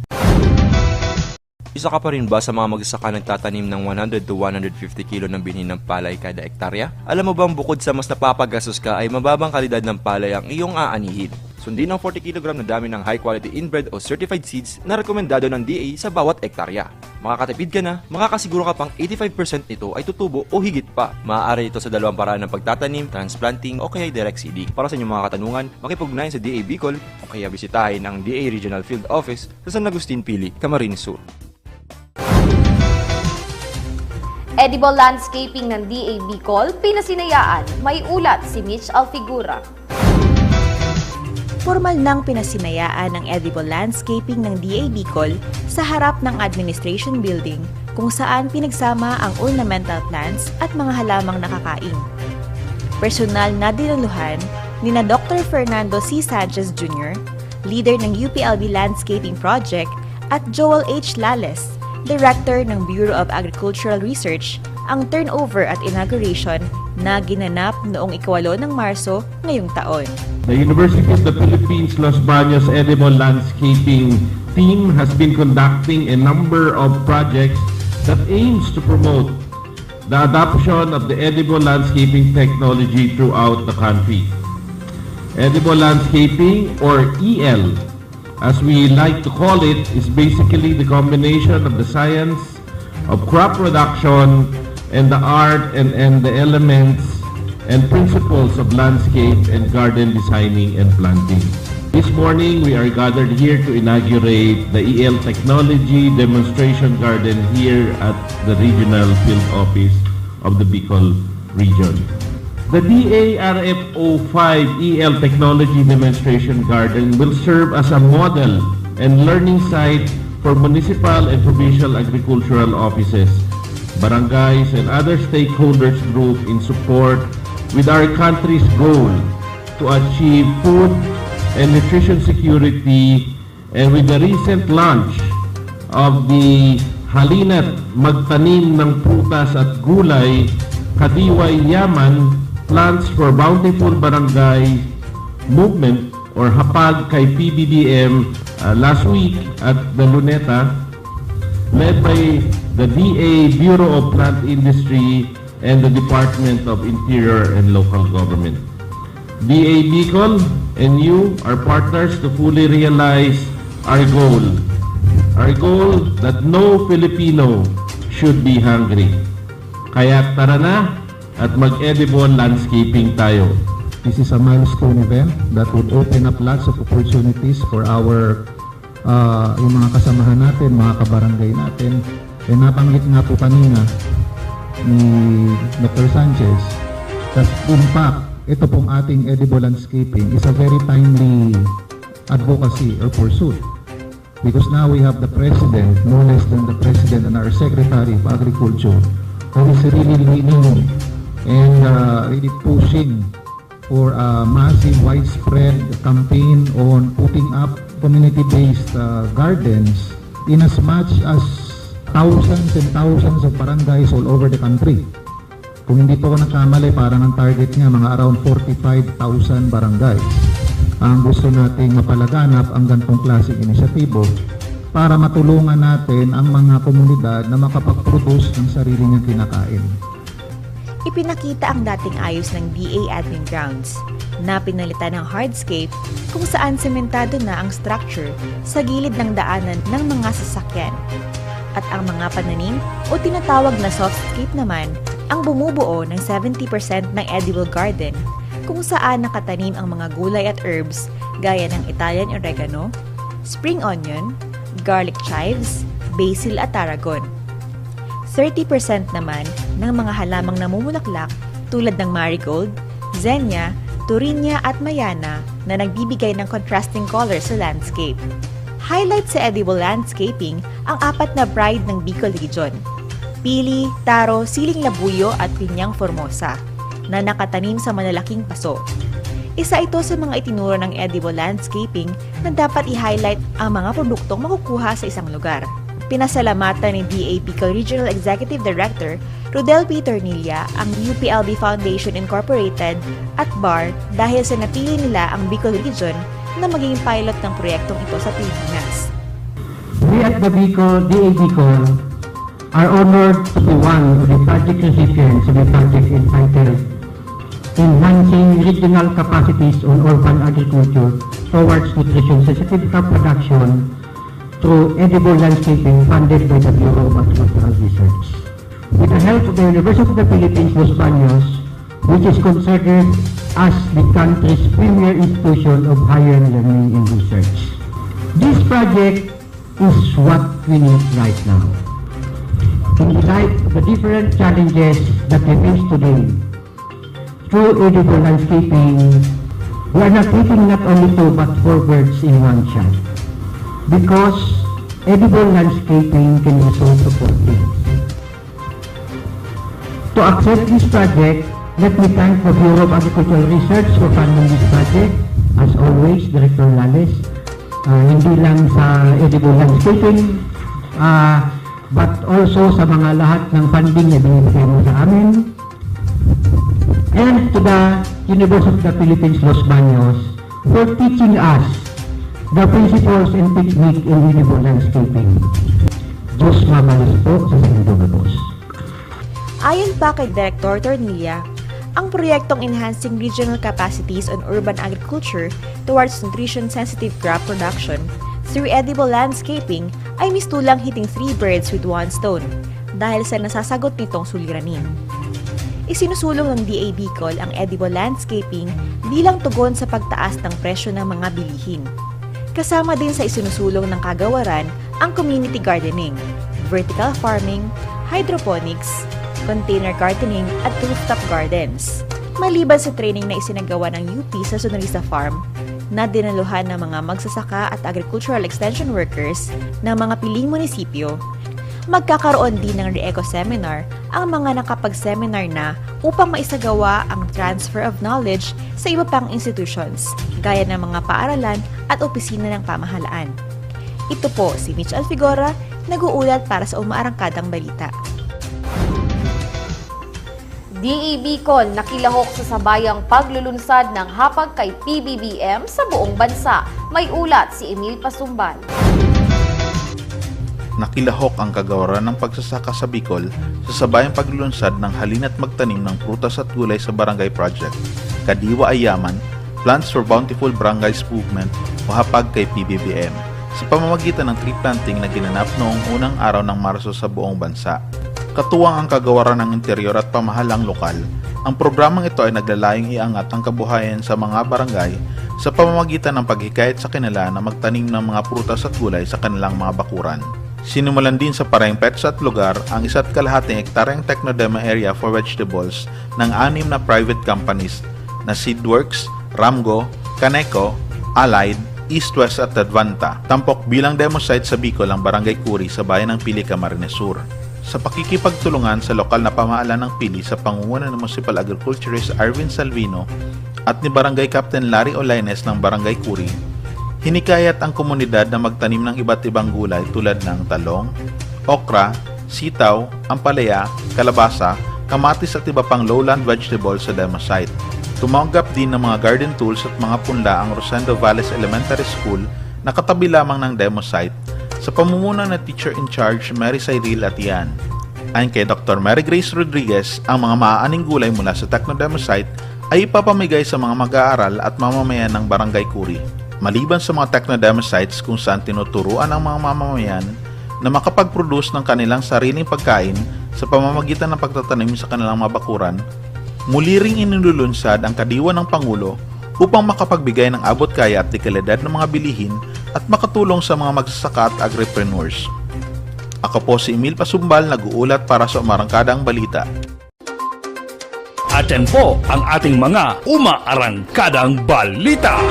Isa ka pa rin ba sa mga magsasaka nagtatanim ng 100 to 150 kilo ng binhi ng palay kada ektarya? Alam mo bang bukod sa mas napapagastos ka ay mababang kalidad ng palay ang iyong aanihin? Sundin ang 40 kg na dami ng high-quality inbred o certified seeds na rekomendado ng DA sa bawat ektarya. Makakatipid ka na, makakasiguro ka pang 85% nito ay tutubo o higit pa. Maaari ito sa dalawang paraan ng pagtatanim, transplanting o kaya direct seeding. Para sa inyong mga katanungan, makipugnayan sa DA Bicol o kaya bisitahin ang DA Regional Field Office sa San Agustin Pili, Camarines Sur. Edible landscaping ng DA Bicol, pinasinayaan. May ulat si Mitch Alfigura. Formal nang pinasinayaan ng edible landscaping ng DA Bicol sa harap ng Administration Building kung saan pinagsama ang ornamental plants at mga halamang nakakain. Personal na dinuluhan ni na Dr. Fernando C. Sanchez Jr., leader ng UPLB Landscaping Project, at Joel H. Lales, Director ng Bureau of Agricultural Research, ang turnover at inauguration na ginanap noong 8 ng Marso ngayong taon. The University of the Philippines Los Baños Edible Landscaping team has been conducting a number of projects that aims to promote the adoption of the edible landscaping technology throughout the country. Edible landscaping, or EL, as we like to call it, is basically the combination of the science of crop production and the art and the elements and principles of landscape and garden designing and planting. This morning, we are gathered here to inaugurate the EL Technology Demonstration Garden here at the Regional Field Office of the Bicol Region. The DARF05 EL Technology Demonstration Garden will serve as a model and learning site for municipal and provincial agricultural offices, barangays, and other stakeholders group in support with our country's goal to achieve food and nutrition security, and with the recent launch of the Halina't Magtanim ng Prutas at Gulay, Kadiway Yaman, Plants for Bountiful Barangay movement or HAPAG kay PBBM last week at the Luneta, led by the DA Bureau of Plant Industry and the Department of Interior and Local Government. DA Bicol and you, our partners, to fully realize our goal. Our goal that no Filipino should be hungry. Kaya tara na at mag-edible landscaping tayo. This is a milestone event that would open up lots of opportunities for our yung mga kasamahan natin, mga kabarangay natin. Nabanggit nga po kanina ni Dr. Sanchez that in fact, ito pong ating edible landscaping is a very timely advocacy or pursuit. Because now we have the President, no less than the President and our Secretary of Agriculture, who is really leaning and really pushing for a massive, widespread campaign on putting up community-based gardens in as much as thousands and thousands of barangays all over the country. Kung hindi po ako nagkamali, parang ang target niya mga around 45,000 barangays. Ang gusto nating mapalaganap ang ganitong klaseng inisyatibo para matulungan natin ang mga komunidad na makapag-produce ng sarili niyang kinakain. Ipinakita ang dating ayos ng DA admin grounds na pinalitan ng hardscape kung saan sementado na ang structure sa gilid ng daanan ng mga sasakyan. At ang mga pananim o tinatawag na softscape naman ang bumubuo ng 70% ng edible garden kung saan nakatanim ang mga gulay at herbs gaya ng Italian oregano, spring onion, garlic chives, basil at tarragon. 30% naman ng mga halamang namumulaklak tulad ng marigold, zinnia, turinya at mayana na nagbibigay ng contrasting color sa landscape. Highlight sa edible landscaping ang 4 na pride ng Bicol Region: pili, taro, siling labuyo at pinyang formosa na nakatanim sa malalaking paso. Isa ito sa mga itinuro ng edible landscaping na dapat i-highlight ang mga produktong makukuha sa isang lugar. Pinasalamatan ni DA Bicol Regional Executive Director Rodel P. Tornilla ang UPLB Foundation Incorporated at BAR dahil sa napili nila ang Bicol Region na maging pilot ng proyektong ito sa Pilipinas. We at the DA Bicol are honored to be one of the project recipients of the project entitled Enhancing Regional Capacities on Urban Agriculture Towards Nutrition Sensitive Crop Production through Edible Landscaping funded by the Bureau of Agricultural Research. With the help of the University of the Philippines, Los Baños, which is considered as the country's premier institution of higher learning and research. This project is what we need right now. In light of the different challenges that we face today, through edible landscaping, we are not hitting not only 2 but 4 birds in one shot. Because edible landscaping can result to 4 things. To accept this project, let me thank the Bureau of Agricultural Research for funding this project. As always, Director Lales, hindi lang sa edible landscaping, but also sa mga lahat ng funding na binibigay mo sa amin. And to the University of the Philippines, Los Baños, for teaching us the principles and technique in edible landscaping. Diyos mamalas po sa Sindugabos. Ayon pa kay Director Tornilla, ang proyektong Enhancing Regional Capacities on Urban Agriculture Towards Nutrition-Sensitive Crop Production through Edible Landscaping ay mistulang hitting 3 birds with 1 stone dahil sa nasasagot nitong suliranin. Isinusulong ng DA Bicol ang edible landscaping bilang tugon sa pagtaas ng presyo ng mga bilihin. Kasama din sa isinusulong ng kagawaran ang community gardening, vertical farming, hydroponics, container gardening at rooftop gardens. Maliban sa training na isinagawa ng UP sa Sonorisa Farm, na dinaluhan ng mga magsasaka at agricultural extension workers ng mga piling munisipyo, magkakaroon din ng Re-Eco Seminar ang mga nakapag-seminar na upang maisagawa ang transfer of knowledge sa iba pang institutions, gaya ng mga paaralan at opisina ng pamahalaan. Ito po si Mitch Alfigora, nag-uulat para sa umaarangkadang balita. DA Bicol nakilahok sa sabayang paglulunsad ng hapag kay PBBM sa buong bansa. May ulat si Emil Pasumbal. Nakilahok ang kagawaran ng pagsasaka sa Bicol sa sabayang paglulunsad ng halina't magtanim ng prutas at gulay sa Barangay Project, Kadiwa Ayaman, Plants for Bountiful Barangays Movement o hapag kay PBBM sa pamamagitan ng tree planting na ginanap noong unang araw ng Marso sa buong bansa. Katuwang ang kagawaran ng interior at pamahalang lokal, ang programang ito ay naglalayong iangat ang kabuhayan sa mga barangay sa pamamagitan ng paghikayat sa kanila na magtanim ng mga prutas at gulay sa kanilang mga bakuran. Sinimulan din sa Paraeng Petsa at lugar ang 1.5 hektaryang Technodema area for vegetables ng 6 na private companies na Seedworks, Ramgo, Caneco, Allied, East West at Advanta. Tampok bilang demo site sa Bicol ang Barangay Curi sa bayan ng Pili, Camarines Sur. Sa pakikipagtulungan sa lokal na pamahalaan ng Pili sa pangunguna ng Municipal Agriculturist Arvin Salvino at ni Barangay Captain Larry Olaines ng Barangay Curi, hinikayat ang komunidad na magtanim ng iba't ibang gulay tulad ng talong, okra, sitaw, ampalaya, kalabasa, kamatis at iba pang lowland vegetables sa demo site. Tumanggap din ng mga garden tools at mga punla ang Rosendo Valles Elementary School na katabi lamang ng demo site sa pamumuno ng teacher-in-charge Mary Cyril Atian. Ayon kay Dr. Mary Grace Rodriguez, ang mga maaaning gulay mula sa Technodemo site ay ipapamigay sa mga mag-aaral at mamamayan ng Barangay Curi. Maliban sa mga Technodemo sites kung saan tinuturuan ang mga mamamayan na makapag-produce ng kanilang sariling pagkain sa pamamagitan ng pagtatanim sa kanilang mga bakuran, muli ring inilulunsad ang kadiwa ng Pangulo upang makapagbigay ng abot-kaya at dekalidad ng mga bilihin at makatulong sa mga magsasaka at agripreneurs. Ako po si Emil Pasumbal, nag-uulat para sa Umarangkadang Balita. At yan po ang ating mga umaarangkadang balita.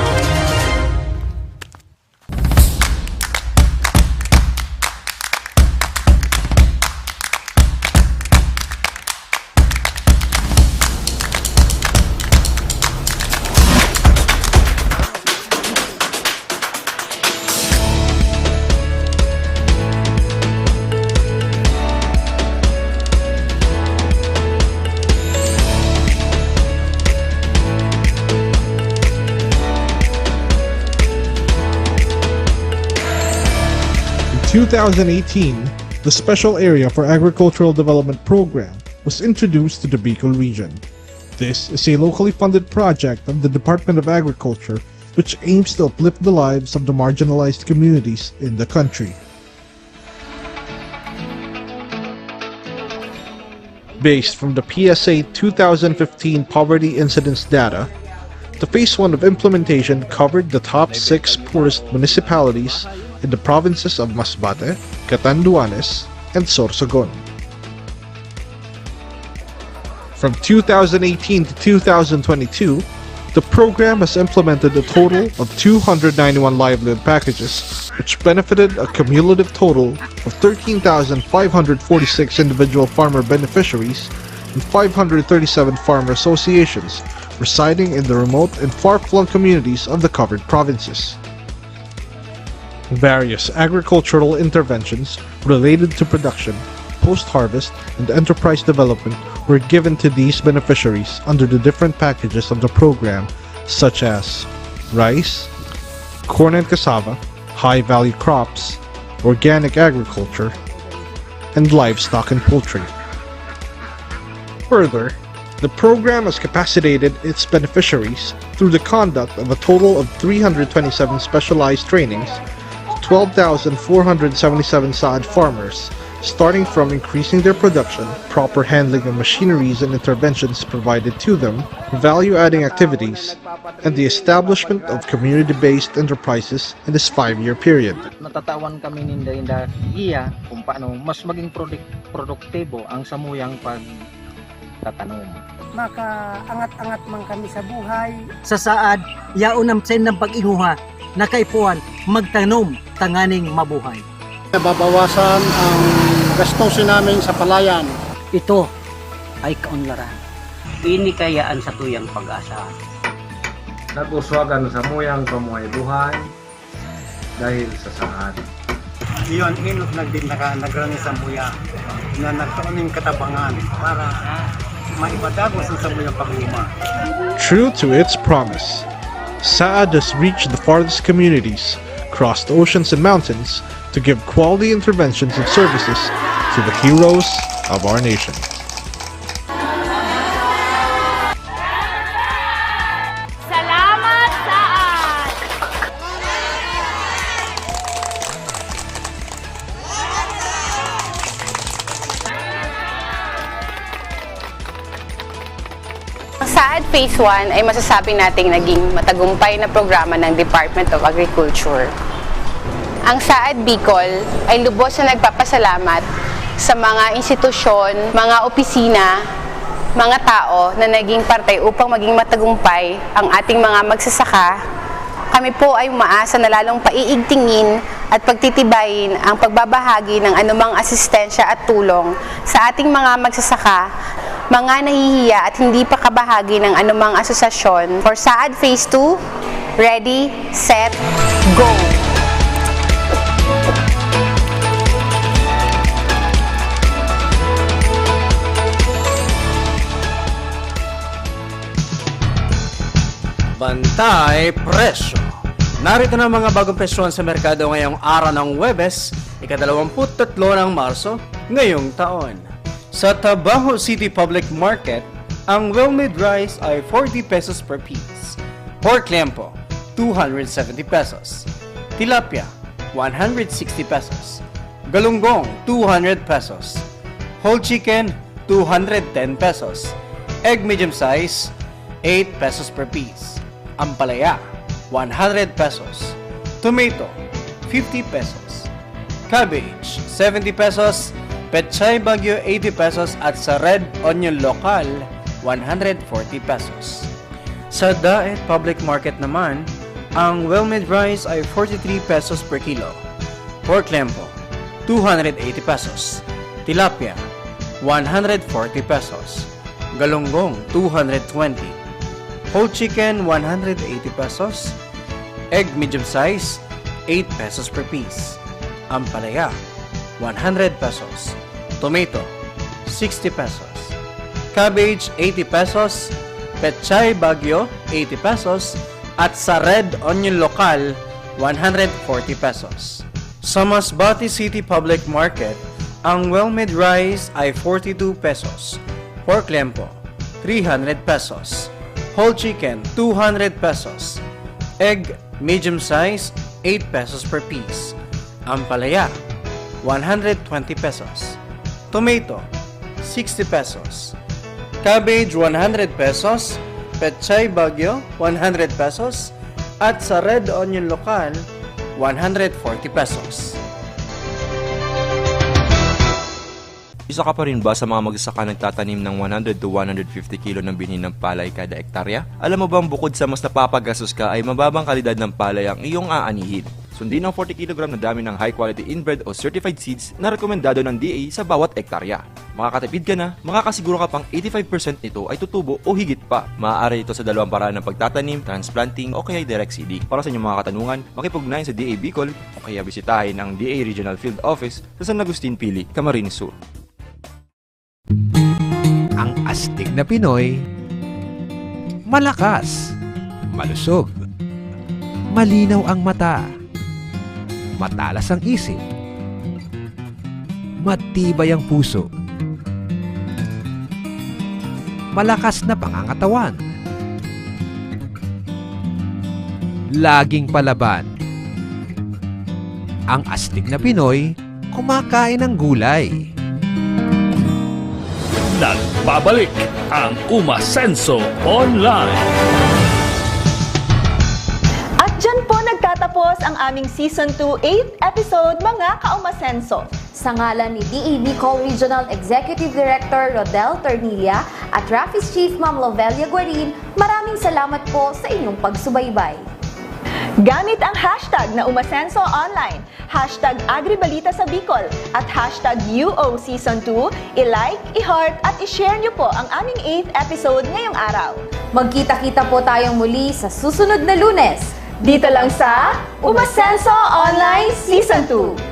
In 2018, the Special Area for Agricultural Development Program was introduced to the Bicol region. This is a locally funded project of the Department of Agriculture which aims to uplift the lives of the marginalized communities in the country. Based from the PSA 2015 poverty incidence data, the Phase 1 of implementation covered the top 6 poorest municipalities in the provinces of Masbate, Catanduanes, and Sorsogon. From 2018 to 2022, the program has implemented a total of 291 livelihood packages, which benefited a cumulative total of 13,546 individual farmer beneficiaries and 537 farmer associations residing in the remote and far-flung communities of the covered provinces. Various agricultural interventions related to production, post-harvest, and enterprise development were given to these beneficiaries under the different packages of the program, such as rice, corn and cassava, high-value crops, organic agriculture, and livestock and poultry. Further, the program has capacitated its beneficiaries through the conduct of a total of 327 specialized trainings, 12,477 SAAD farmers, starting from increasing their production, proper handling of machineries and interventions provided to them, value-adding activities, and the establishment of community-based enterprises in this 5-year period. Natatawan kami ninda iya kung paano mas maging produktibo ang samuyang pagtatanom. Makaangat-angat man kami sa buhay. Sa saad, yaon ang sen ng pag-inguha, nakaipuan, magtanom, tanganing mabuhay. Nababawasan ang gastusin namin sa palayan. Ito ay kaunlaran. Ini kayaan sa tuyang pag-asa. Nag-uswagan sa muyang pamuhay-buhay dahil sa saad. Iyon, inot nagrani sa muya na nagtaoning katabangan para maibadagos ang sa muyang pagluma. True to its promise, SAAD has reached the farthest communities, crossed oceans and mountains, to give quality interventions and services to the heroes of our nation. Salamat SAAD Phase 1 ay masasabi nating naging matagumpay na programa ng Department of Agriculture. Ang SAAD Bicol ay lubos na nagpapasalamat sa mga institusyon, mga opisina, mga tao na naging parte upang maging matagumpay ang ating mga magsasaka. Kami po ay umaasa na lalong paiigtingin at pagtitibayin ang pagbabahagi ng anumang asistensya at tulong sa ating mga magsasaka, mga nahihiya at hindi pa kabahagi ng anumang asosasyon. For SAAD Phase 2, ready, set, go! Bantay Presyo. Narito na mga bagong presyon sa merkado ngayong araw ng Huwebes, ika-23 ng Marso, ngayong taon. Sa Tabajo City Public Market, ang well-made rice ay 40 pesos per piece. Pork lempo, 270 pesos. Tilapia, 160 pesos. Galunggong, 200 pesos. Whole chicken, 210 pesos. Egg medium size, 8 pesos per piece. Ampalaya, 100 pesos. Tomato, 50 pesos. Cabbage, 70 pesos. Pechay Bagyo, 80 pesos. At sa red onion lokal, 140 pesos. Sa Daet Public Market naman, ang well-made rice ay 43 pesos per kilo. Pork lempo, 280 pesos. Tilapia, 140 pesos. Galunggong, 220. Whole chicken, 180 pesos. Egg medium size, 8 pesos per piece. Ampalaya, 100 pesos. Tomato, 60 pesos. Cabbage, 80 pesos. Pechay Bagyo, 80 pesos. At sa red onion lokal, 140 pesos. Sa Masbate City Public Market, ang well-made rice ay 42 pesos. Pork lempo, 300 pesos. Whole chicken, 200 pesos. Egg, medium size, 8 pesos per piece. Ampalaya, 120 pesos. Tomato, 60 pesos. Cabbage, 100 pesos. Pechay Bagyo, 100 pesos. At sa red onion lokal, 140 pesos. Isa ka pa rin ba sa mga magsasaka nagtatanim ng 100 to 150 kilo ng binhi ng palay kada ektarya? Alam mo bang bukod sa mas napapagastos ka ay mababang kalidad ng palay ang iyong aanihin? Sundin ang 40 kg na dami ng high quality inbred o certified seeds na rekomendado ng DA sa bawat ektarya. Makakatipid ka na, makakasiguro ka pang 85% nito ay tutubo o higit pa. Maaari ito sa dalawang paraan ng pagtatanim, transplanting o kaya direct seeding. Para sa inyong mga katanungan, makipugnayan sa DA Bicol o kaya bisitahin ang DA Regional Field Office sa San Agustin Pili, Camarines Sur. Ang astig na Pinoy, malakas, malusog, malinaw ang mata, matalas ang isip, matibay ang puso, malakas na pangangatawan, laging palaban. Ang astig na Pinoy, kumakain ng gulay. Nagbabalik ang Umasenso Online. At dyan po nagtatapos ang aming Season 2 8th episode, mga ka-Umasenso. Sa ngalan ni DA Bicol Regional Executive Director Rodel Tornilla at Rafi's Chief Ma'am Lovelia Guarin, maraming salamat po sa inyong pagsubaybay. Gamit ang hashtag na Umasenso Online, hashtag Agribalita sa Bicol, at hashtag UO Season 2, i-like, i-heart, at i-share nyo po ang aming 8th episode ngayong araw. Magkita-kita po tayong muli sa susunod na Lunes. Dito lang sa Umasenso Online Season 2.